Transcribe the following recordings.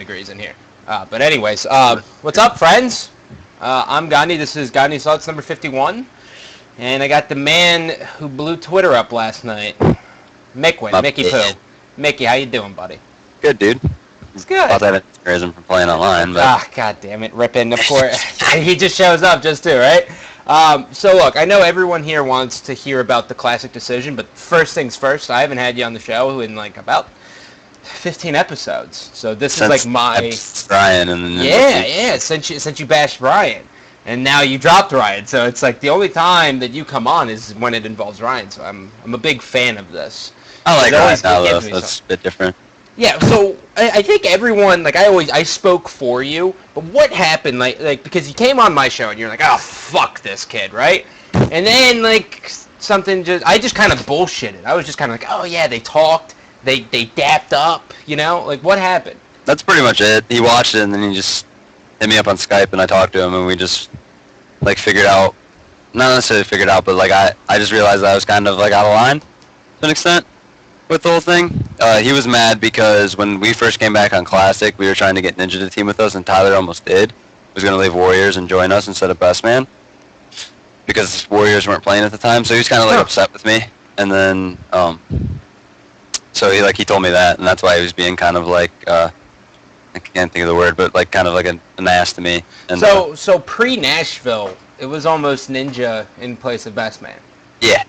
degrees in here. But anyways, what's up, friends? I'm Gandhi. This is Gandhi Sluts number 51. And I got the man who blew Twitter up last night, Mikwen, Mickey Pooh. Mickey, how you doing, buddy? Good, dude. It's good. Thought I had an from playing online, but... God damn it, ripping, of course. He just shows up just to, right? So look, I know everyone here wants to hear about the classic decision, but first things first, I haven't had you on the show in like about 15 episodes. So this is like my... Brian and then... Yeah, since you bashed Brian. And now you dropped Ryan, so it's like the only time that you come on is when it involves Ryan. So I'm a big fan of this. I like Ryan now, though. That's a bit different. Yeah, so I think everyone, like I spoke for you, but what happened, like because you came on my show and you're like, oh, fuck this kid, right? And then, like, I just kind of bullshitted. I was just kind of like, oh, yeah, they talked, they dapped up, you know? Like, what happened? That's pretty much it. He watched it, and then he just hit me up on Skype, and I talked to him, and we just, like, figured out, not necessarily figured out, but, like, I just realized I was kind of, like, out of line, to an extent, with the whole thing. He was mad because when we first came back on Classic, we were trying to get Ninja to team with us, and Tyler almost did. He was going to leave Warriors and join us instead of Best Man, because Warriors weren't playing at the time, so he was kind of, like, upset with me. And then, so he told me that, and that's why he was being kind of, like, I can't think of the word, but, like, kind of like an ass to me. And, so pre-Nashville, it was almost Ninja in place of Best Man. Yeah.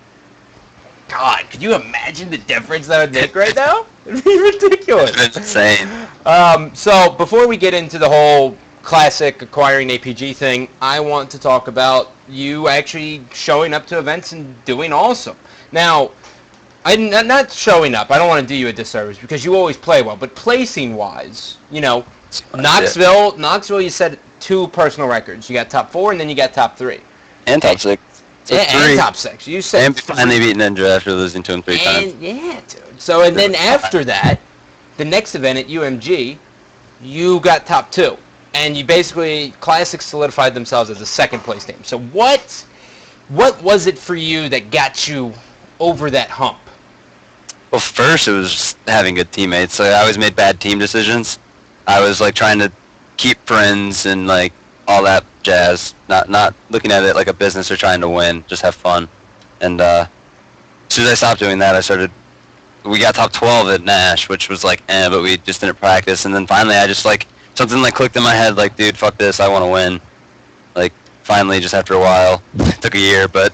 God, could you imagine the difference that would make right now? It'd be ridiculous. It's insane. So before we get into the whole classic acquiring APG thing, I want to talk about you actually showing up to events and doing awesome. Now, I'm not showing up. I don't want to do you a disservice because you always play well, but placing wise, you know, Knoxville, you said 2 personal records. You got top 4 and then you got top 3. And top 6. So and top 6. You said and finally beat Ninja after losing to him 3 times. Yeah, dude. So, and then after that, the next event at UMG, you got top 2. And you basically, Classic solidified themselves as a second place team. So what was it for you that got you over that hump? Well, first it was just having good teammates. So I always made bad team decisions. I was, like, trying to keep friends and, like, all that jazz, not looking at it like a business or trying to win, just have fun. And as soon as I stopped doing that, we got top 12 at Nash, which was like, but we just didn't practice. And then finally I just, like, something, like, clicked in my head, like, dude, fuck this, I want to win. Like, finally, just after a while. It took a year, but...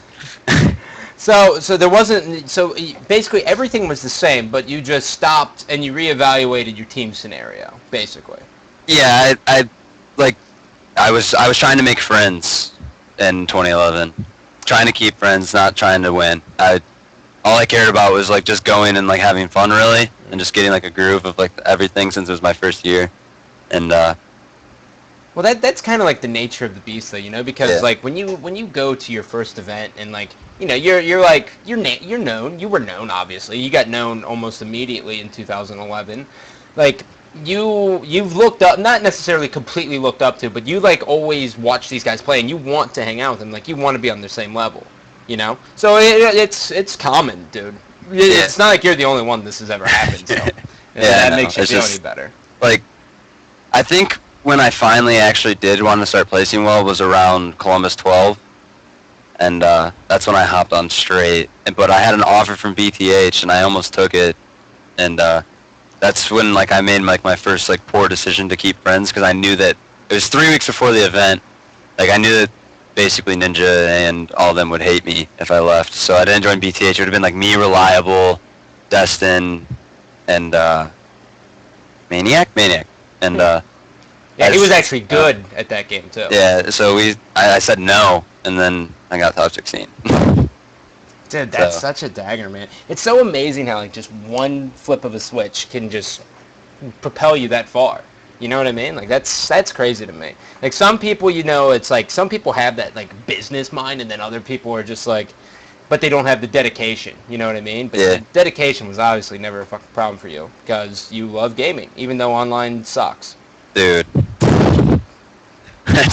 So there wasn't, so basically everything was the same, but you just stopped and you reevaluated your team scenario, basically. Yeah, I was trying to make friends in 2011. Trying to keep friends, not trying to win. All I cared about was, like, just going and, like, having fun, really, and just getting, like, a groove of, like, everything since it was my first year. And well, that's kind of like the nature of the beast, though, you know, because like when you go to your first event and, like, you know, you're known, you were known, obviously, you got known almost immediately in 2011, like. You've looked up, not necessarily completely looked up to, but you, like, always watch these guys play, and you want to hang out with them, like, you want to be on their same level, you know? So it's common, dude. It's not like you're the only one this has ever happened, so that makes you feel any better. Like, I think when I finally actually did want to start placing well was around Columbus 12, and that's when I hopped on straight. But I had an offer from BTH, and I almost took it, and that's when, like, I made, like, my first, like, poor decision to keep friends, because I knew that it was 3 weeks before the event. Like, I knew that basically Ninja and all of them would hate me if I left, so I didn't join BTH. It would have been, like, me, Reliable, Destin, and Maniac, and yeah, he was actually good at that game too. Yeah, so I said no, and then I got top 16. Dude, that's such a dagger, man. It's so amazing how, like, just one flip of a switch can just propel you that far. You know what I mean? Like, that's crazy to me. Like, some people, you know, it's like some people have that, like, business mind, and then other people are just like, but they don't have the dedication. You know what I mean? But the dedication was obviously never a fucking problem for you because you love gaming, even though online sucks. Dude.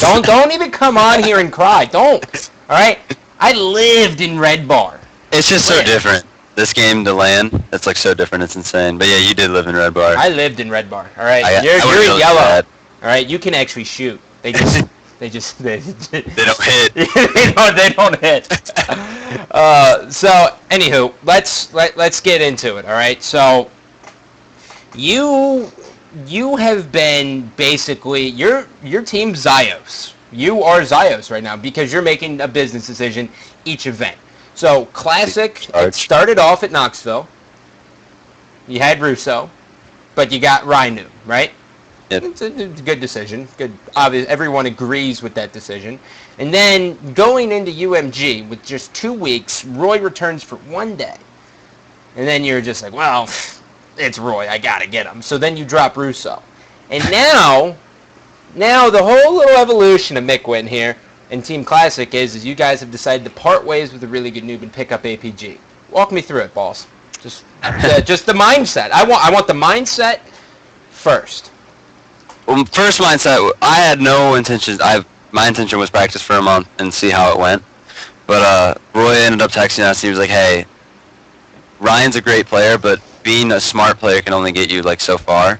Don't even come on here and cry. Don't. All right? I lived in Red Bar. It's just so different. this game to LAN, it's like so different. It's insane. But yeah, you did live in Red Bar. I lived in Red Bar. All right, I you're would've in really yellow. said. All right, you can actually shoot. They just they They don't hit. they don't hit. So anywho, let's get into it. All right, so you have been basically your team Zios. You are Zios right now because you're making a business decision each event. So Classic, it started off at Knoxville. You had Russo, but you got Ryanoob, right? Yep. It's a good decision. Good. Obvious. Everyone agrees with that decision. And then going into UMG with just 2 weeks, Roy returns for 1 day. And then you're just like, well, it's Roy. I got to get him. So then you drop Russo. And now the whole little evolution of Mikwen here and Team Classic is you guys have decided to part ways with a really good noob and pick up APG. Walk me through it, boss. Just the mindset. I want the mindset first. Well, first mindset, I had no intentions. My intention was practice for a month and see how it went. But Roy ended up texting us. He was like, "Hey, Ryan's a great player, but being a smart player can only get you like so far."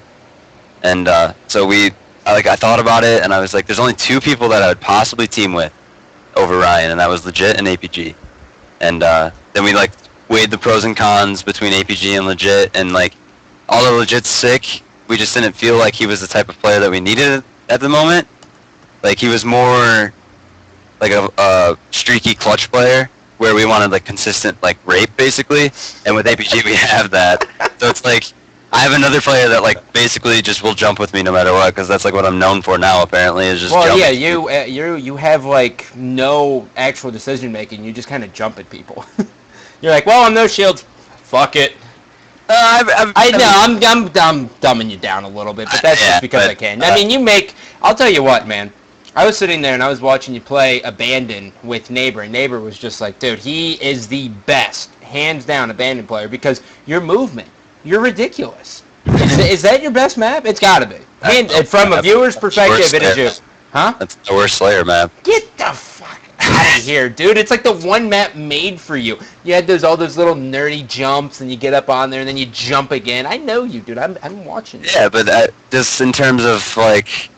And so I thought about it, and I was like, "There's only 2 people that I would possibly team with over Ryan, and that was Legit and APG." And then we like weighed the pros and cons between APG and Legit, and like although Legit's sick, we just didn't feel like he was the type of player that we needed at the moment. Like he was more like a streaky clutch player where we wanted like consistent like rape basically, and with APG we have that. So it's like I have another player that like basically just will jump with me no matter what, because that's like what I'm known for now apparently is just. Well, jumping. Yeah, you have like no actual decision making. You just kind of jump at people. You're like, well, I'm no shields. Fuck it. I know I'm dumbing you down a little bit, but that's just because I can. I mean, I'll tell you what, man. I was sitting there and I was watching you play Abandon with Neighbor, and Neighbor was just like, dude, he is the best, hands down, Abandon player because your movement, you're ridiculous. Is that your best map? It's got to be. From a viewer's perspective, it is you. Huh? That's the worst Slayer map. Get the fuck out of here, dude. It's like the one map made for you. You had all those little nerdy jumps, and you get up on there, and then you jump again. I know you, dude. I'm watching you. Yeah, but just in terms of, like,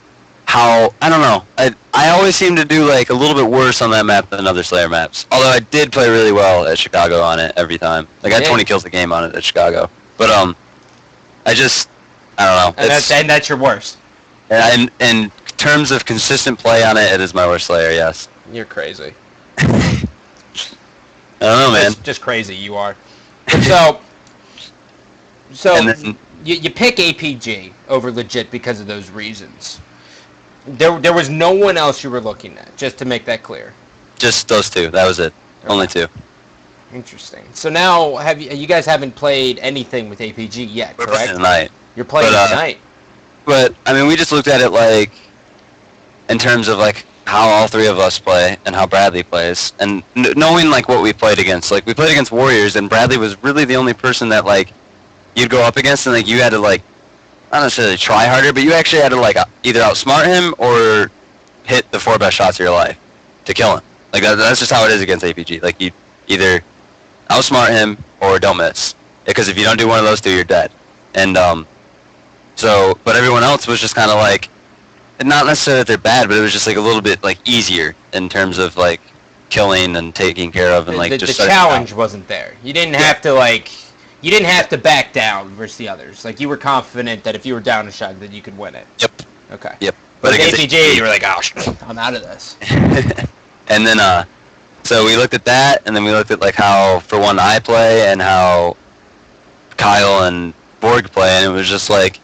how, I don't know. I always seem to do, like, a little bit worse on that map than other Slayer maps. Although I did play really well at Chicago on it every time. Like, I had 20 kills a game on it at Chicago. But, I don't know. And that's your worst. And in terms of consistent play on it, it is my worst Slayer, yes. You're crazy. I don't know, man. Just crazy, you are. So then, you pick APG over Legit because of those reasons. There was no one else you were looking at, just to make that clear. Just those 2. That was it. Okay. Only 2. Interesting. So now, you guys haven't played anything with APG yet, correct? We're playing tonight. You're playing tonight. But, I mean, we just looked at it, like, in terms of, like, how all 3 of us play and how Bradley plays, and knowing, like, what we played against. Like, we played against Warriors, and Bradley was really the only person that, like, you'd go up against, and, like, you had to, like, not necessarily try harder, but you actually had to, like, either outsmart him or hit the 4 best shots of your life to kill him. Like, that's just how it is against APG. Like, you either outsmart him or don't miss. Because if you don't do one of those 2, you're dead. And, but everyone else was just kind of, like, not necessarily that they're bad, but it was just, like, a little bit, like, easier in terms of, like, killing and taking care of and, like, the just... The challenge wasn't there. You didn't have to, like... You didn't have to back down versus the others. Like, you were confident that if you were down a shot, that you could win it. Yep. Okay. Yep. But with APG, you were like, oh, I'm out of this. And then, so we looked at that, and then we looked at, like, how, for one, I play and how Kyle and Borg play, and it was just, like,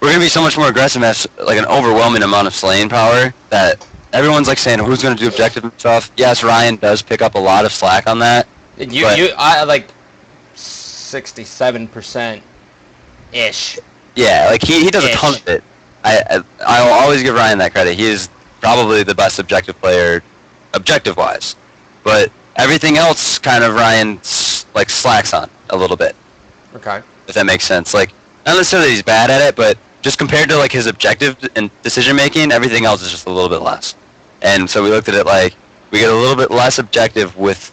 we're going to be so much more aggressive, have, like, an overwhelming amount of slaying power that everyone's, like, saying, who's going to do objective and stuff? Yes, Ryan does pick up a lot of slack on that. I like... 67%-ish. Yeah, like he does a ton of it. I'll always give Ryan that credit. He is probably the best objective player, objective-wise. But everything else, kind of Ryan like slacks on a little bit. Okay. If that makes sense. Like not necessarily he's bad at it, but just compared to like his objective and decision making, everything else is just a little bit less. And so we looked at it like we get a little bit less objective with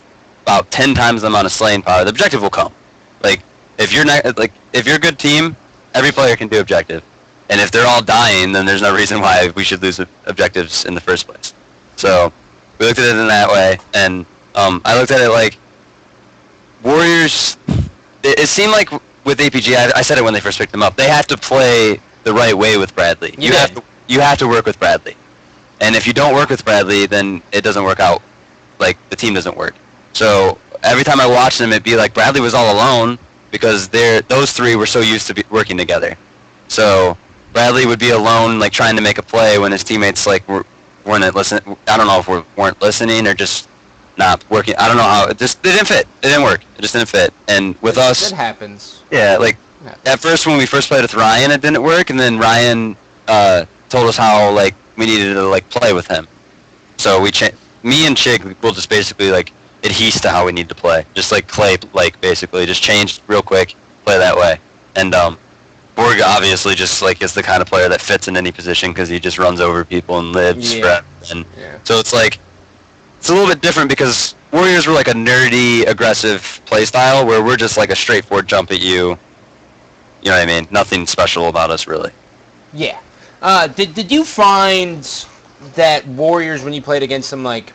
about 10 times the amount of slaying power, the objective will come. Like if you're not if you're a good team, every player can do objective. And if they're all dying, then there's no reason why we should lose objectives in the first place. So we looked at it in that way, and I looked at it like Warriors. It seemed like with APG, I said it when they first picked them up. They have to play the right way with Bradley. You have to work with Bradley, and if you don't work with Bradley, then it doesn't work out. Like the team doesn't work. So every time I watched them, it'd be like Bradley was all alone because those three were so used to working together. So Bradley would be alone, like trying to make a play when his teammates like weren't listening. I don't know if we weren't listening or just not working. I don't know how. It didn't fit. It didn't work. It just didn't fit. And with us, it happens. Yeah, like at first when we first played with Ryan, it didn't work, and then Ryan told us how like we needed to like play with him. So me and Chig will just basically like adhere to how we need to play, just like Clay, like basically just change real quick, play that way, and Borg obviously just like is the kind of player that fits in any position because he just runs over people and lives forever. And so it's like it's a little bit different because Warriors were like a nerdy, aggressive play style where we're just like a straightforward jump at you. You know what I mean? Nothing special about us really. Yeah. Did you find that Warriors when you played against them, like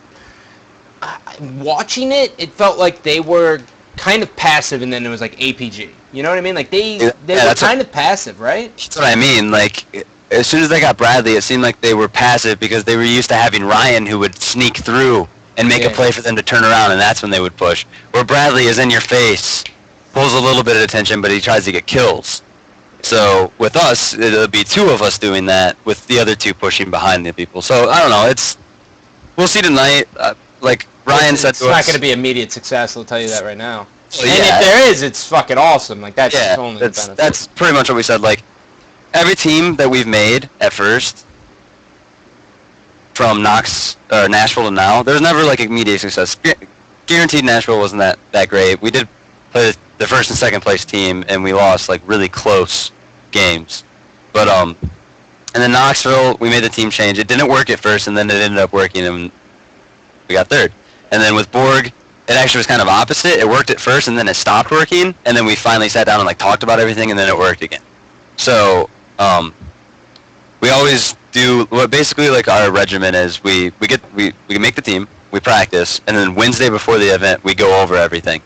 watching it felt like they were kind of passive, and then it was like APG. You know what I mean? Like they were kind of passive, right? That's what I mean. Like as soon as they got Bradley, it seemed like they were passive because they were used to having Ryan who would sneak through and make a play for them to turn around, and that's when they would push. Where Bradley is in your face, pulls a little bit of attention, but he tries to get kills. So with us, it'll be two of us doing that, with the other two pushing behind the people. So I don't know. We'll see tonight. Like Ryan said, it's not going to be immediate success. I'll tell you that right now. Well, and if there is, it's fucking awesome. Like that's only the benefit. That's pretty much what we said. Like every team that we've made at first, from Nashville to now, there's never like immediate success. Guaranteed Nashville wasn't that great. We did play the first and second place team, and we lost like really close games. But and then Knoxville, we made the team change. It didn't work at first, and then it ended up working, and we got third. And then with Borg, it actually was kind of opposite. It worked at first, and then it stopped working, and then we finally sat down and like talked about everything, and then it worked again. So we always do what basically like our regimen is. We make the team, we practice, and then Wednesday before the event we go over everything.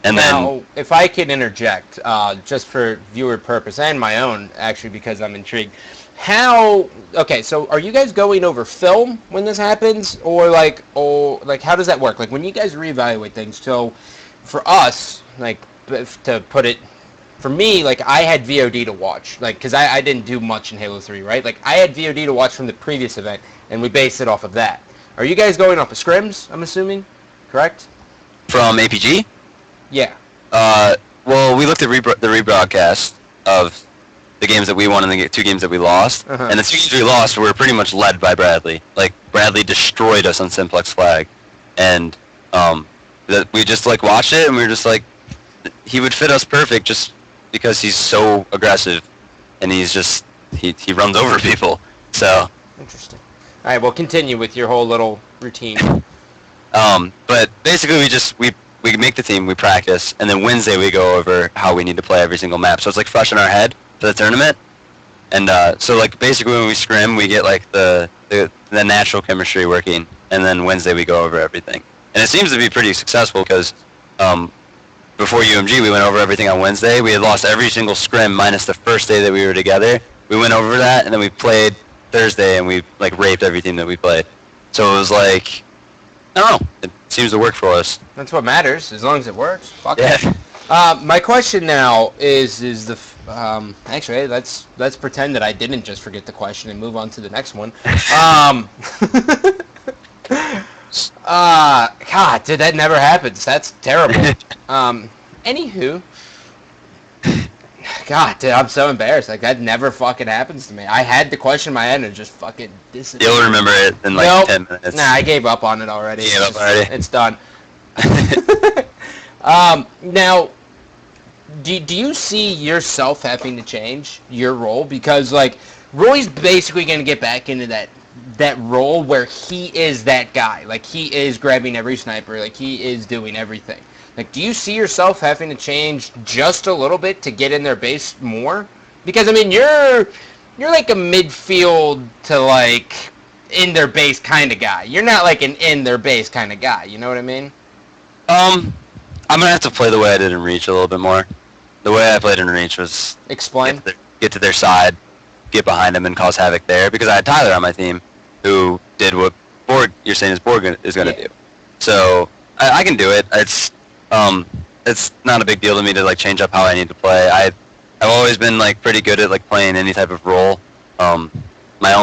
And now, if I can interject, just for viewer purpose and my own, actually, because I'm intrigued. Okay, so are you guys going over film when this happens, or how does that work? Like when you guys reevaluate things. So for us, like to put it, for me, like I had VOD to watch, like because I didn't do much in Halo 3, right? Like I had VOD to watch from the previous event, and we based it off of that. Are you guys going off of scrims? I'm assuming, correct? From APG? Yeah. Well, we looked at the rebroadcast of the games that we won and the two games that we lost. Uh-huh. And the two games we lost were pretty much led by Bradley. Like, Bradley destroyed us on Simplex Flag. And we just, like, watched it, and we were just like, he would fit us perfect just because he's so aggressive. And he's just, he runs over people. So. Interesting. All right, well, continue with your whole little routine. But basically we make the team, we practice, and then Wednesday we go over how we need to play every single map. So it's like fresh in our head for the tournament. And so like basically when we scrim, we get like the natural chemistry working, and then Wednesday we go over everything. And it seems to be pretty successful because before UMG we went over everything on Wednesday. We had lost every single scrim minus the first day that we were together. We went over that, and then we played Thursday, and we like raped every team that we played. So it was like, I don't know. It seems to work for us. That's what matters, as long as it works. Fuck yeah. It. My question now is the actually let's pretend that I didn't just forget the question and move on to the next one. God, dude, that never happens. That's terrible. Anywho, God, dude, I'm so embarrassed. Like that never fucking happens to me. I had the question in my head and it just fucking disappeared. You'll remember it in like 10 minutes. Nah, I gave up on it already. It's done. Now, do you see yourself having to change your role? Because like Roy's basically going to get back into that that role where he is that guy. Like, he is grabbing every sniper. Like, he is doing everything. Like, do you see yourself having to change just a little bit to get in their base more? Because, I mean, you're like a midfield to, like, in their base kind of guy. You're not like an in their base kind of guy. You know what I mean? I'm gonna have to play the way I did in Reach a little bit more. The way I played in Reach was Explain. get to their side, get behind them, and cause havoc there. Because I had Tyler on my team, who did what you're saying Borg is gonna do. So I can do it. It's not a big deal to me to like change up how I need to play. I've always been like pretty good at like playing any type of role. My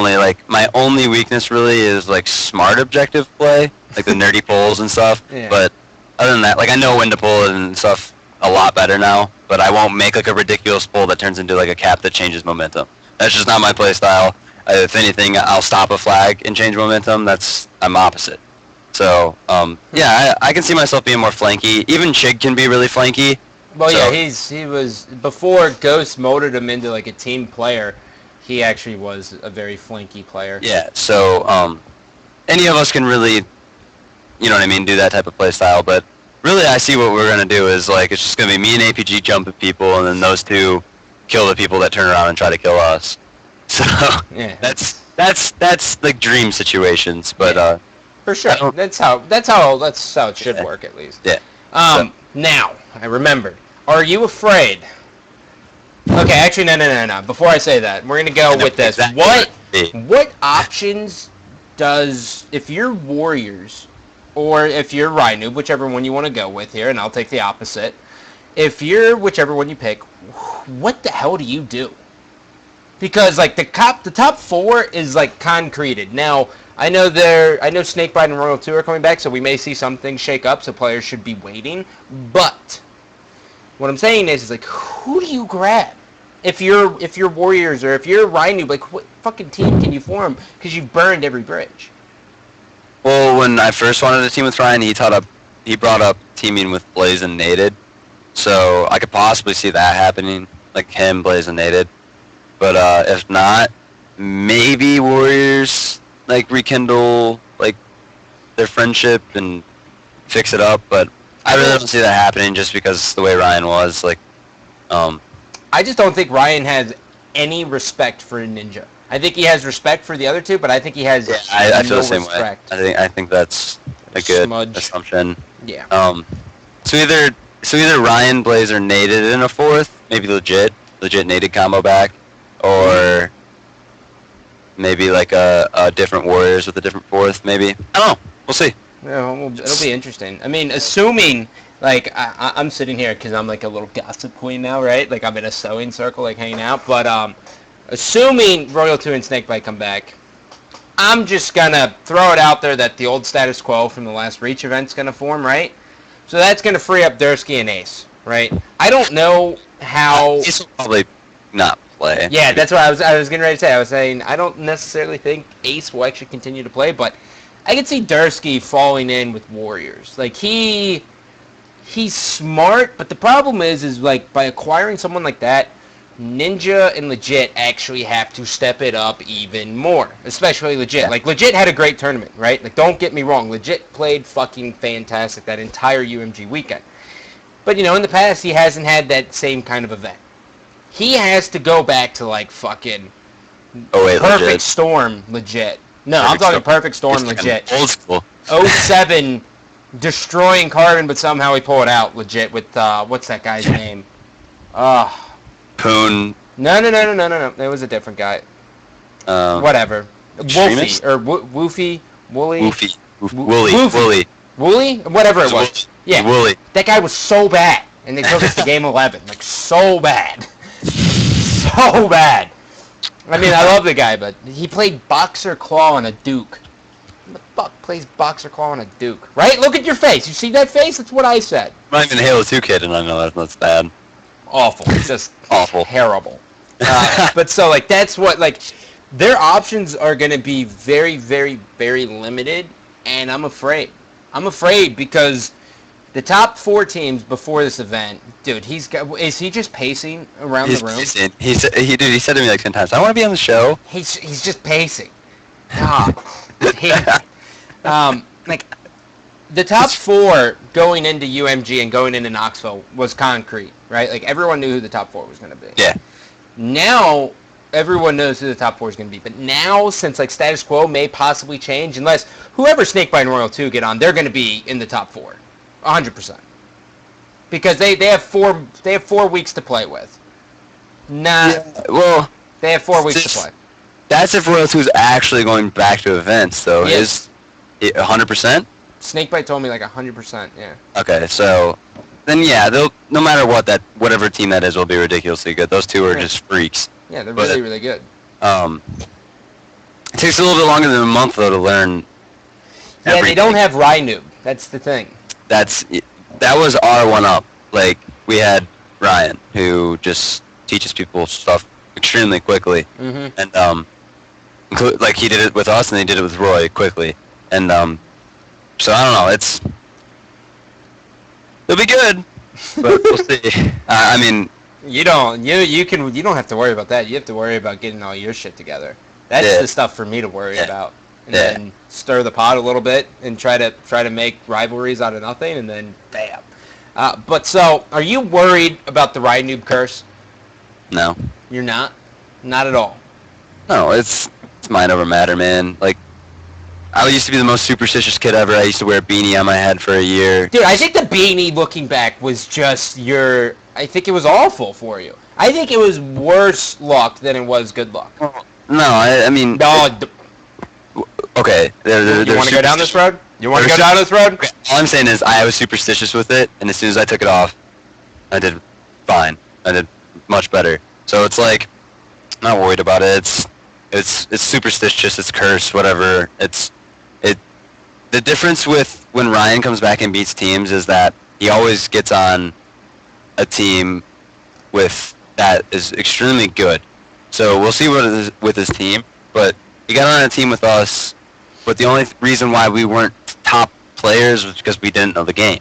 only weakness really is like smart objective play, like the nerdy pulls and stuff. Yeah. But other than that, like I know when to pull and stuff a lot better now. But I won't make like a ridiculous pull that turns into like a cap that changes momentum. That's just not my play style. If anything, I'll stop a flag and change momentum. I'm opposite. So yeah, I can see myself being more flanky. Even Chig can be really flanky. Well, so, yeah, he was before Ghost molded him into like a team player. He actually was a very flanky player. Yeah, so any of us can really, you know what I mean, do that type of play style. But really, I see what we're gonna do is like it's just gonna be me and APG jump at people, and then those two kill the people that turn around and try to kill us. So yeah, that's like dream situations. But yeah, for sure, that's how it should work at least. Yeah. Now I remembered. Are you afraid? Okay, actually, no. Before I say that, we're gonna go with this. Exactly. What options does, if you're Warriors, or if you're Ryanoob, whichever one you want to go with here, and I'll take the opposite. If you're whichever one you pick, what the hell do you do? Because like the top four is like concreted. Now I know Snakebite and Royal 2 are coming back, so we may see some things shake up. So players should be waiting. But what I'm saying is like, who do you grab? If you're Warriors or if you're Ryanoob, like what fucking team can you form? Because you've burned every bridge. Well, when I first wanted to team with Ryan, he brought up teaming with Blaze and Nated, so I could possibly see that happening, like him, Blaze, and Nated. But if not, maybe Warriors like rekindle like their friendship and fix it up. But I really don't see that happening just because the way Ryan was. Like, I just don't think Ryan has any respect for Ninja. I think he has respect for the other two, but I think he has I feel the same respect. way. I think that's a good assumption. Yeah. So either Ryan, Blaze, or Nated in a fourth, maybe legit Nated combo back, or maybe like a different Warriors with a different fourth. Maybe I don't know. We'll see. Yeah, well, it'll be interesting. I mean, assuming like I'm sitting here because I'm like a little gossip queen now, right? Like I'm in a sewing circle, like hanging out, but assuming Royal 2 and Snakebite come back, I'm just going to throw it out there that the old status quo from the last Reach event's going to form, right? So that's going to free up Dursky and Ace, right? I don't know how... Ace will probably not play. Yeah, that's what I was getting ready to say. I was saying I don't necessarily think Ace will actually continue to play, but I could see Dursky falling in with Warriors. Like, he's smart, but the problem is like, by acquiring someone like that, Ninja and Legit actually have to step it up even more, especially Legit. Yeah. Like, Legit had a great tournament, right? Like, don't get me wrong. Legit played fucking fantastic that entire UMG weekend. But, you know, in the past, he hasn't had that same kind of event. He has to go back to, like, fucking Perfect Legit. Storm Legit. No, I'm talking Perfect Storm Legit. Old school. 07, destroying Carbon, but somehow he pulled it out Legit with, what's that guy's name? Poon. No. It was a different guy. Whatever. Extremist? Wolfie or Woofy, Wooly. Woofy. Wooly. Wooly? Whatever it was. Yeah. Wooly. That guy was so bad, and they took us to game 11. Like, so bad. So bad. I mean, I love the guy, but he played Boxer Claw on a Duke. Who the fuck plays Boxer Claw on a Duke? Right? Look at your face. You see that face? That's what I said. I'm not even a Halo 2 kid, and I know that's bad. Awful. Just awful. Terrible. But so, like, that's what, like, their options are going to be very, very, very limited, and I'm afraid. I'm afraid because the top 4 teams before this event, dude, is he just pacing around the room? Pacing. He said to me like 10 times, I want to be on the show. He's just pacing. Ah, damn it. Like, the top four going into UMG and going into Knoxville was concrete, right? Like, everyone knew who the top four was going to be. Yeah. Now, everyone knows who the top four is going to be. But now, since, like, status quo may possibly change, unless whoever Snakebite and Royal 2 get on, they're going to be in the top four. 100%. Because they have 4 weeks to play with. Well, they have 4 weeks to play. That's if Royal 2 is actually going back to events, though. Yes. Is 100%? Snakebite told me like 100%, yeah. Okay, so then they'll no matter what whatever team that is will be ridiculously good. Those two are just freaks. Yeah, they're really, really good. It takes a little bit longer than a month though to learn. Yeah, they don't have Ryanoob. That's the thing. That was our one up. Like we had Ryan, who just teaches people stuff extremely quickly, and like he did it with us, and he did it with Roy quickly, and so I don't know. It'll be good, but we'll see. I mean, you don't have to worry about that. You have to worry about getting all your shit together. That's the stuff for me to worry about, and then stir the pot a little bit and try to make rivalries out of nothing, and then bam. But so, are you worried about the Ryanoob curse? No. You're not? Not at all. No, it's mind over matter, man. Like, I used to be the most superstitious kid ever. I used to wear a beanie on my head for a year. Dude, I think the beanie, looking back, was just I think it was awful for you. I think it was worse luck than it was good luck. No, I mean... No. Okay. You want to go down this road? You want to go down this road? Okay. All I'm saying is I was superstitious with it, and as soon as I took it off, I did fine. I did much better. So it's like, I'm not worried about it. It's superstitious. It's cursed. Whatever. The difference with when Ryan comes back and beats teams is that he always gets on a team that is extremely good. So we'll see what it is with his team. But he got on a team with us. But the only reason why we weren't top players was because we didn't know the game.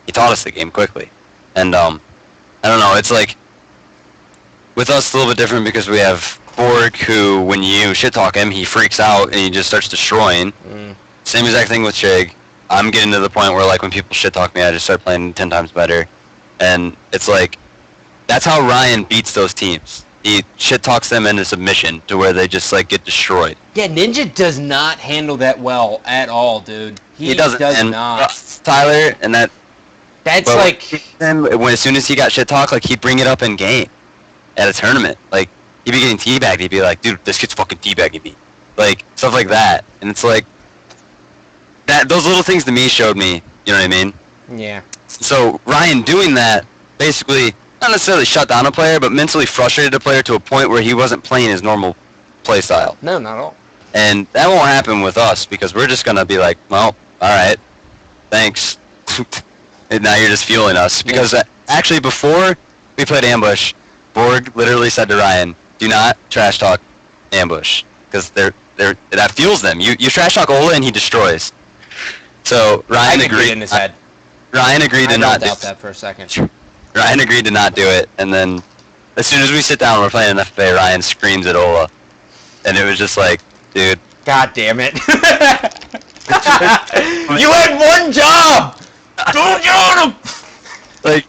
He taught us the game quickly. And I don't know. It's like with us, it's a little bit different because we have Borg, who, when you shit talk him, he freaks out and he just starts destroying. Same exact thing with Chig. I'm getting to the point where, like, when people shit talk me, I just start playing 10 times better. And it's like, that's how Ryan beats those teams. He shit talks them into submission to where they just, like, get destroyed. Yeah, Ninja does not handle that well at all, dude. He doesn't. Does and not. Tyler, and that's like... As soon as he got shit talk, like, he'd bring it up in game at a tournament. Like, he'd be getting teabagged. He'd be like, dude, this kid's fucking teabagging me. Like, stuff like that. And it's like, those little things to me showed me, you know what I mean? Yeah. So Ryan doing that basically not necessarily shut down a player, but mentally frustrated a player to a point where he wasn't playing his normal play style. No, not at all. And that won't happen with us because we're just gonna be like, well, all right, thanks. And now you're just fueling us because actually before we played Ambush, Borg literally said to Ryan, "Do not trash talk Ambush because that fuels them. You trash talk Ola and he destroys." So Ryan agreed. In his head. Ryan agreed to not doubt that for a second. Ryan agreed to not do it, and then as soon as we sit down and we're playing an FFA, Ryan screams at Ola, and it was just like, dude. God damn it! You had one job. Don't get him. Like,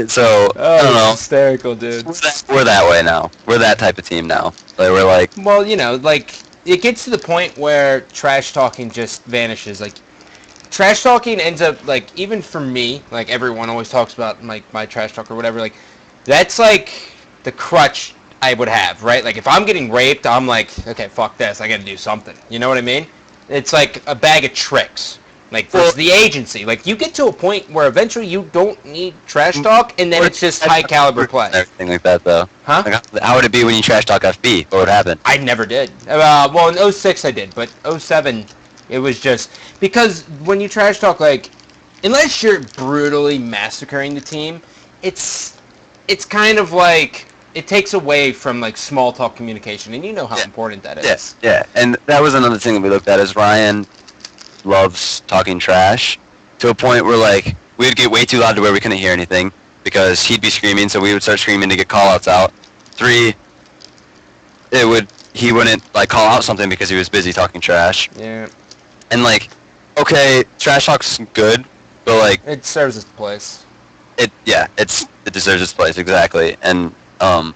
so I don't know. Hysterical, dude. We're that way now. We're that type of team now. Like we're like. Well, you know, like it gets to the point where trash talking just vanishes. Like trash talking ends up like even for me, like everyone always talks about like my trash talk or whatever. Like that's like the crutch I would have, right? Like if I'm getting raped, I'm like, okay, fuck this. I got to do something. You know what I mean? It's like a bag of tricks. Like versus the agency. Like you get to a point where eventually you don't need trash talk, and then it's just high caliber play. Everything like that, though. Huh? Like, how would it be when you trash talk FB? What would happen? I never did. Well, in 06 I did, but 07 it was just because when you trash talk, like unless you're brutally massacring the team, it's kind of like it takes away from like small talk communication, and you know how important that is. Yes, yeah, and that was another thing that we looked at is Ryan loves talking trash to a point where like we would get way too loud to where we couldn't hear anything because he'd be screaming, so we would start screaming to get call outs out. 3, it would he wouldn't like call out something because he was busy talking trash. Yeah. And like, okay, trash talk's good, but like it serves its place. It deserves its place exactly. And I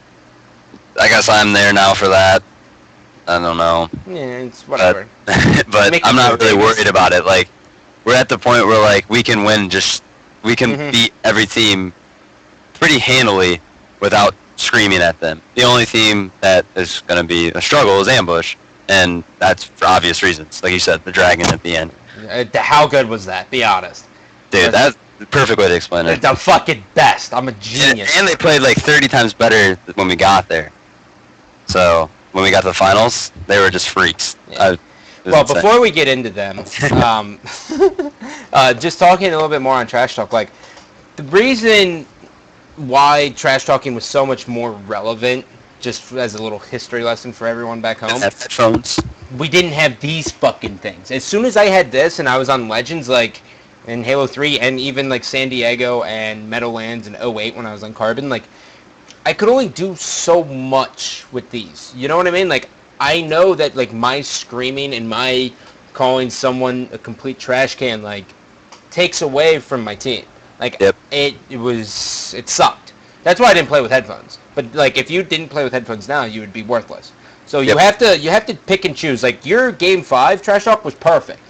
guess I'm there now for that. I don't know. Yeah, it's whatever. But I'm not really worried about it. Like, we're at the point where like we can win. We can beat every team pretty handily without screaming at them. The only team that is going to be a struggle is Ambush, and that's for obvious reasons. Like you said, the dragon at the end. How good was that? Be honest. Dude, that's the perfect way to explain it. The fucking best. I'm a genius. And they played like 30 times better when we got there. So when we got to the finals, they were just freaks. Yeah. Well, before we get into them, just talking a little bit more on trash talk, like the reason why trash talking was so much more relevant, just as a little history lesson for everyone back home. Headphones. We didn't have these fucking things. As soon as I had this and I was on Legends, like in Halo 3 and even like San Diego and Meadowlands in 08 when I was on Carbon, like I could only do so much with these. You know what I mean? Like I know that like my screaming and my calling someone a complete trash can like takes away from my team. Like it sucked. That's why I didn't play with headphones. But like if you didn't play with headphones now, you would be worthless. So you have to pick and choose. Like your game 5 trash talk was perfect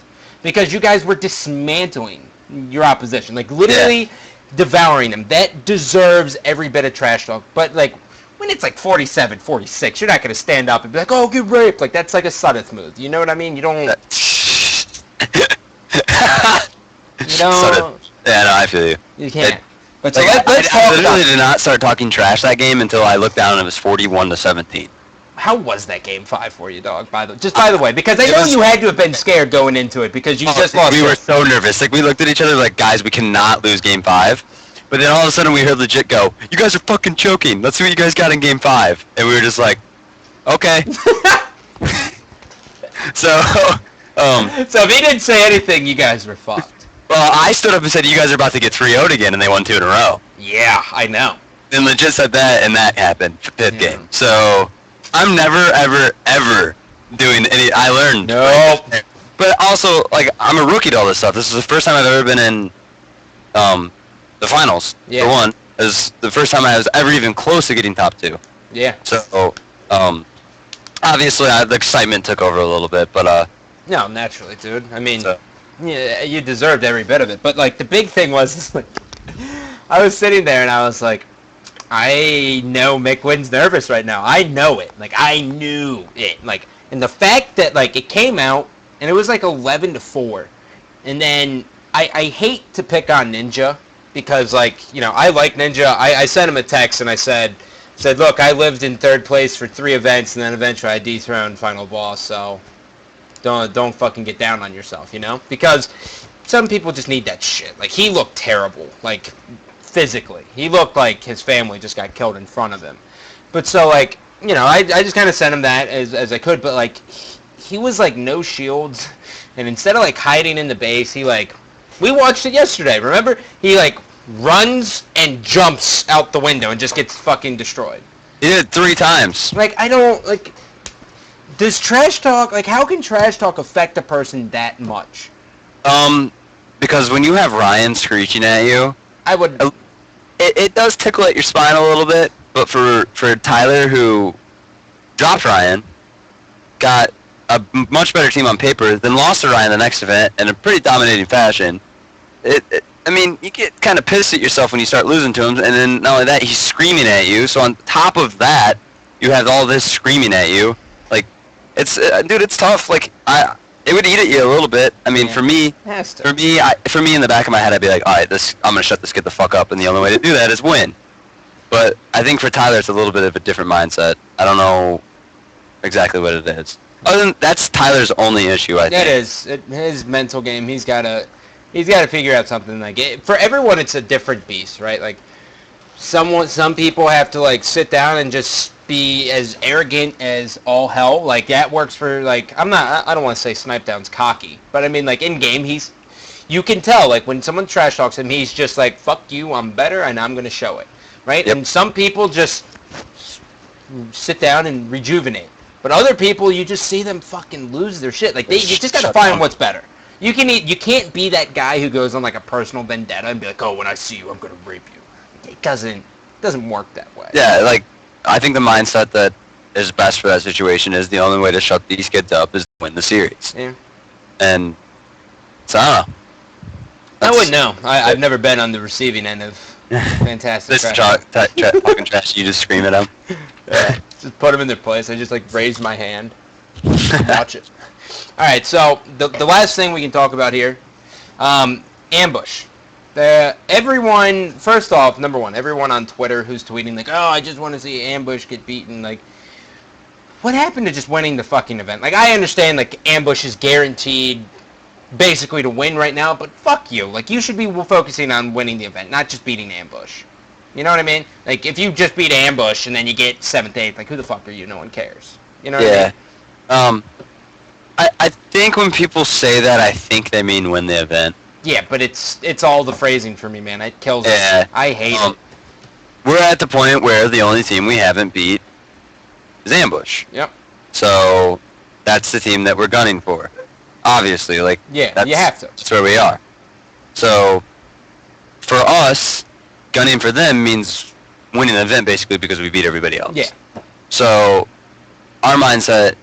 because you guys were dismantling your opposition. Like literally devouring them. That deserves every bit of trash talk. But like when it's like 47, 46, you're not going to stand up and be like, oh, get raped. Like, that's like a Sudeth move. You know what I mean? You don't... you don't... Yeah, no, I feel you. You can't. But so I literally did not start talking trash that game until I looked down and it was 41-17. How was that game 5 for you, dog? By the way, because I know you had to have been scared going into it because you just lost. We were so nervous. Like, we looked at each other like, guys, we cannot lose game 5. But then all of a sudden we heard legit go, you guys are fucking choking. Let's see what you guys got in game 5. And we were just like, okay. So if he didn't say anything, you guys were fucked. Well, I stood up and said, you guys are about to get 3-0'd again, and they won 2 in a row. Yeah, I know. Then legit said that, and that happened, 5th game. So I'm never, ever, ever doing any, I learned. Nope. But also, like, I'm a rookie to all this stuff. This is the first time I've ever been in, the finals, for one, is the first time I was ever even close to getting top 2. Yeah. So, obviously, the excitement took over a little bit, but, No, naturally, dude. I mean, yeah, you deserved every bit of it. But, like, the big thing was, like, I was sitting there and I was like, I know Mikwen's nervous right now. I know it. Like, I knew it. Like, and the fact that, like, it came out and it was, like, 11-4. And then I hate to pick on Ninja, because, like, you know, I like Ninja. I sent him a text and I said, look, I lived in 3rd place for 3 events and then eventually I dethroned Final Boss, so don't fucking get down on yourself, you know? Because some people just need that shit. Like, he looked terrible, like, physically. He looked like his family just got killed in front of him. But so, like, you know, I just kind of sent him that as I could, but, like, he was, like, no shields, and instead of, like, hiding in the base, he, like, we watched it yesterday, remember? He, like, runs and jumps out the window and just gets fucking destroyed. He did it 3 times. Like, I don't, like, does trash talk, like, how can trash talk affect a person that much? Because when you have Ryan screeching at you, I would... It does tickle at your spine a little bit, but for Tyler, who dropped Ryan, got a much better team on paper, then lost to Ryan the next event in a pretty dominating fashion, I mean, you get kind of pissed at yourself when you start losing to him, and then not only that, he's screaming at you, so on top of that, you have all this screaming at you. Like, it's, dude, it's tough. Like, it would eat at you a little bit. I mean, for me, in the back of my head, I'd be like, all right, I'm going to shut this kid the fuck up, and the only way to do that is win. But I think for Tyler, it's a little bit of a different mindset. I don't know exactly what it is. Other than, that's Tyler's only issue, I think. It is. His mental game, he's got to figure out something. Like, for everyone, it's a different beast, right? Like, some people have to, like, sit down and just be as arrogant as all hell. Like, that works for, like, I don't want to say Snipedown's cocky, but I mean, like, in game, you can tell, like, when someone trash talks him, he's just like, fuck you, I'm better, and I'm going to show it, right? Yep. And some people just sit down and rejuvenate. But other people, you just see them fucking lose their shit. Like you just gotta Shut find down. what's better. You can't be that guy who goes on like a personal vendetta and be like, oh, when I see you, I'm gonna rape you. It doesn't work that way. Yeah, like I think the mindset that is best for that situation is the only way to shut these kids up is to win the series. Yeah. And so I don't know. I wouldn't know. I've never been on the receiving end of fantastic. This fucking trash. You just scream at them. Yeah, just put them in their place. I just like raise my hand, watch it. All right, so the last thing we can talk about here, ambush. Everyone, first off, number one, everyone on Twitter who's tweeting like, oh, I just want to see ambush get beaten. Like, what happened to just winning the fucking event? Like, I understand like ambush is guaranteed basically to win right now, but fuck you. Like, you should be focusing on winning the event, not just beating ambush. You know what I mean? Like, if you just beat ambush and then you get 7th, 8th, like, who the fuck are you? No one cares. You know what I mean? I think when people say that, I think they mean win the event. Yeah, but it's all the phrasing for me, man. It kills me. I hate it. We're at the point where the only team we haven't beat is ambush. Yep. So that's the team that we're gunning for. Obviously, like you have to. That's where we are. So for us, gunning for them means winning the event basically because we beat everybody else. Yeah. So our mindset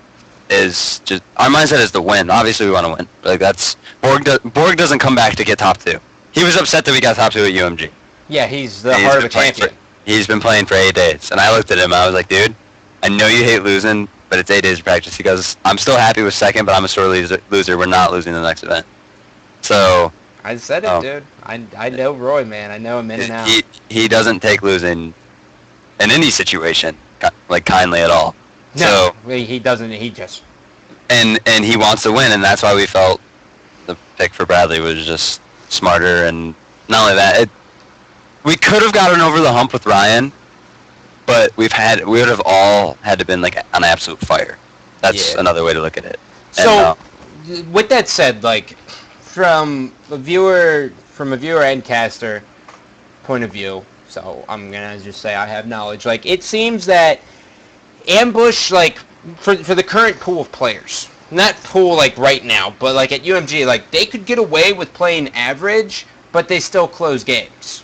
is to win. Obviously, we want to win. Like that's Borg doesn't come back to get top 2. He was upset that we got top 2 at UMG. Yeah, he's the heart of a champion. He's been playing for 8 days, and I looked at him. I was like, dude, I know you hate losing, but it's 8 days of practice. He goes, I'm still happy with second, but I'm a sore loser. We're not losing the next event. So I said it, dude. I know Roy, man. I know him in and out. He doesn't take losing in any situation like kindly at all. No, so, he doesn't. He just and he wants to win, and that's why we felt the pick for Bradley was just smarter. And not only that, we could have gotten over the hump with Ryan, but we would have all had to been like on absolute fire. That's another way to look at it. So, with that said, like from a viewer and caster point of view, so I'm gonna just say I have knowledge. Like it seems that ambush, like for the current pool of players, not pool like right now, but like at UMG, like they could get away with playing average, but they still close games.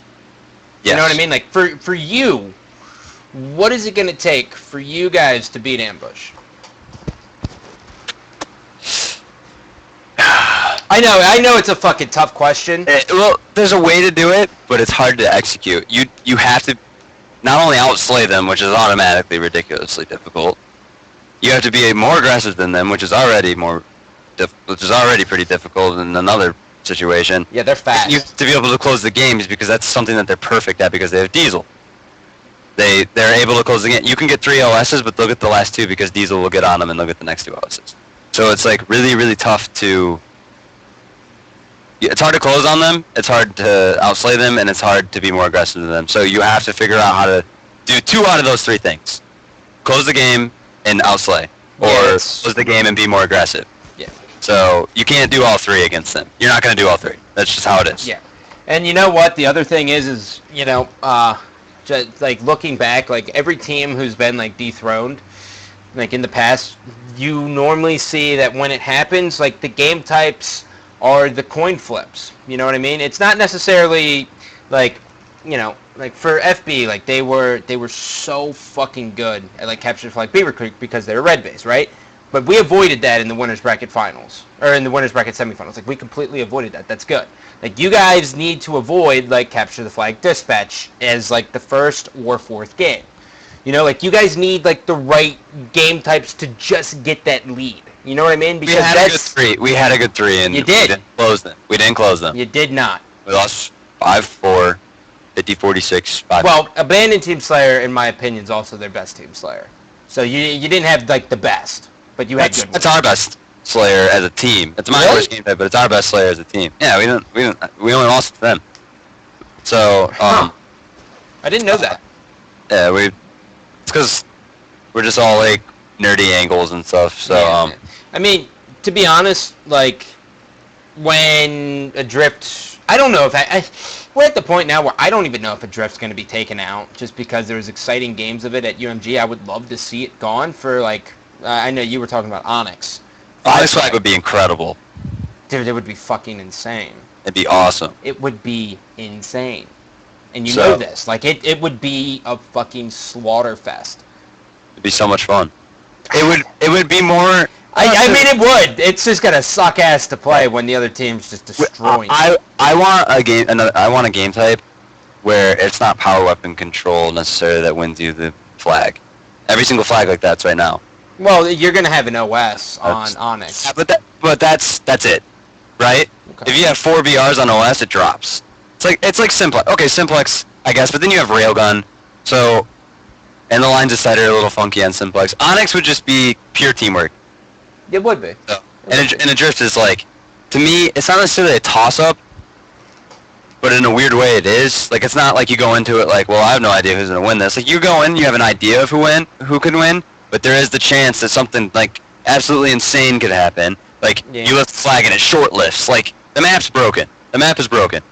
Yes. You know what I mean? Like for you, what is it going to take for you guys to beat ambush? I know it's a fucking tough question. Well, there's a way to do it, but it's hard to execute. You have to not only outslay them, which is automatically ridiculously difficult. You have to be more aggressive than them, which is already pretty difficult in another situation. Yeah, they're fast. You have to be able to close the games because that's something that they're perfect at because they have Diesel. They're able to close the game. You can get 3 OSs, but they'll get the last 2 because Diesel will get on them and they'll get the next 2 OSs. So it's like really, really tough to... It's hard to close on them, it's hard to outslay them, and it's hard to be more aggressive than them. So you have to figure out how to do 2 out of those 3 things. Close the game and outslay. Or close the game and be more aggressive. Yeah. So you can't do all 3 against them. You're not going to do all 3. That's just how it is. Yeah. And you know what? The other thing is you know, just like looking back, like every team who's been like dethroned, like in the past, you normally see that when it happens, like the game types are the coin flips. You know what I mean? It's not necessarily like, you know, like for FB, like they were so fucking good at like capture the flag Beaver Creek because they were red base, right? But we avoided that in the winners bracket finals or in the winners bracket semifinals. Like we completely avoided that. That's good. Like you guys need to avoid like capture the flag dispatch as like the first or 4th game. You know, like you guys need like the right game types to just get that lead. You know what I mean? Because we had a good 3. We had a good 3, and you did. We didn't close them. You did not. We lost 5-4, 50-46. 5. Well, Abandoned Team Slayer, in my opinion, is also their best Team Slayer. So you didn't have like the best, but you had good ones. That's our best Slayer as a team. It's my worst game type, but it's our best Slayer as a team. Yeah, we only lost to them. So I didn't know that. Yeah, it's because we're just all like nerdy angles and stuff. So yeah, I mean, to be honest, like when Adrift, I don't know if we're at the point now where I don't even know if Adrift's going to be taken out just because there's exciting games of it at UMG. I would love to see it gone for like I know you were talking about Onyx. Onyx flag would be incredible. Dude, it would be fucking insane. It'd be awesome. It would be insane. And you So- know this. Like, it would be a fucking slaughter fest. It'd be so much fun. It would be more. I mean, it would. It's just gonna suck ass to play when the other team's just destroying you. I want a game. I want a game type where it's not power weapon control necessarily that wins you the flag. Every single flag like that's right now. Well, you're gonna have an OS on Onyx. Yeah, but that's it, right? Okay. If you have 4 BRs on OS, it drops. It's like Simplex. Okay, Simplex, I guess, but then you have Railgun. So, and the lines of sight are a little funky on Simplex. Onyx would just be pure teamwork. It would be. So, and Adrift is like, to me, it's not necessarily a toss-up, but in a weird way it is. Like, it's not like you go into it like, well, I have no idea who's going to win this. Like, you go in, you have an idea of who can win, but there is the chance that something, like, absolutely insane could happen. Like, Yeah. you lift the flag and it short lifts. Like, the map's broken. The map is broken.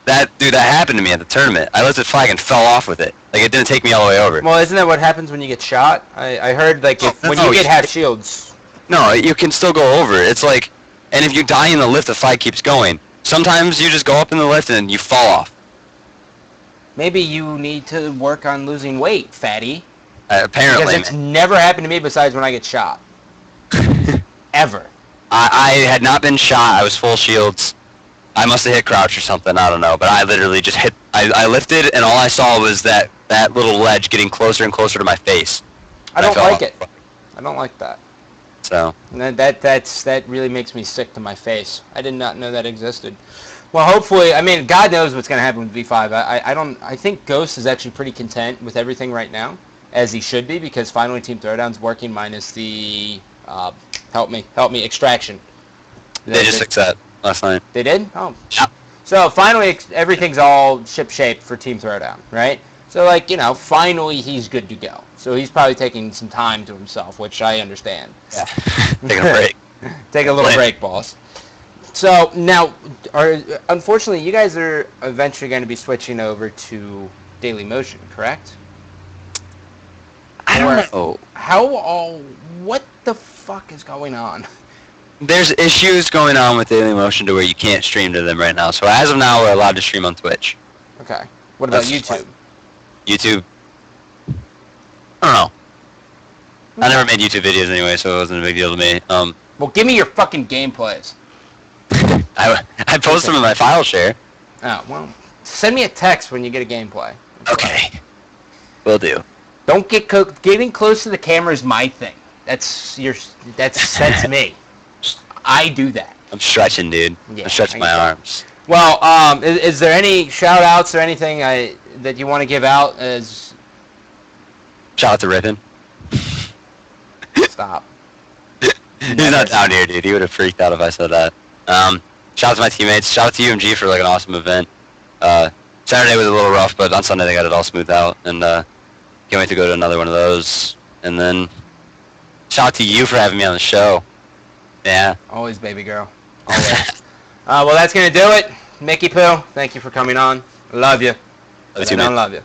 That happened to me at the tournament. I lifted flag and fell off with it. Like, it didn't take me all the way over. Well, isn't that what happens when you get shot? I heard, like, when you get half shields. No, you can still go over. It's like, and if you die in the lift, the flag keeps going. Sometimes you just go up in the lift and you fall off. Maybe you need to work on losing weight, fatty. Apparently, Because it's never happened to me besides when I get shot. Ever. I had not been shot. I was full shields. I must have hit crouch or something. I don't know. But I literally just hit. I lifted, and all I saw was that little ledge getting closer and closer to my face. I don't fell like off. it. I don't like that. So And that really makes me sick to my face. I did not know that existed. Well, hopefully, I mean, God knows what's going to happen with V5. I think Ghost is actually pretty content with everything right now, as he should be, because finally Team Throwdown's working minus the help me extraction. they just fixed that last night. They did? Oh. Yeah. So finally, everything's all ship-shape for Team Throwdown, right? So, like, you know, finally he's good to go. So he's probably taking some time to himself, which I understand. Yeah. Taking a break. Take a little break, boss. So now, unfortunately, you guys are eventually going to be switching over to Daily Motion, correct? I don't know. What the fuck is going on? There's issues going on with Daily Motion to where you can't stream to them right now. So as of now, we're allowed to stream on Twitch. Okay. What about That's YouTube? YouTube. I don't know. I never made YouTube videos anyway, so it wasn't a big deal to me. Well, give me your fucking gameplays. I post them in my file share. Oh, well, send me a text when you get a gameplay. Okay. Will do. Don't getting close to the camera is my thing. That's me. I do that. I'm stretching, dude. Yeah, I'm stretching my arms. Well, is there any shout outs or anything that you want to give out as... Shout out to Rippin. Stop. He's not down here, dude. He would have freaked out if I said that. Shout out to my teammates. Shout out to UMG for like an awesome event. Saturday was a little rough, but on Sunday they got it all smoothed out, and can't wait to go to another one of those. And then shout out to you for having me on the show. Yeah. Always, baby girl. Always. Well, that's going to do it. Mickey Pooh, thank you for coming on. I love you. Love you, I don't man. love you.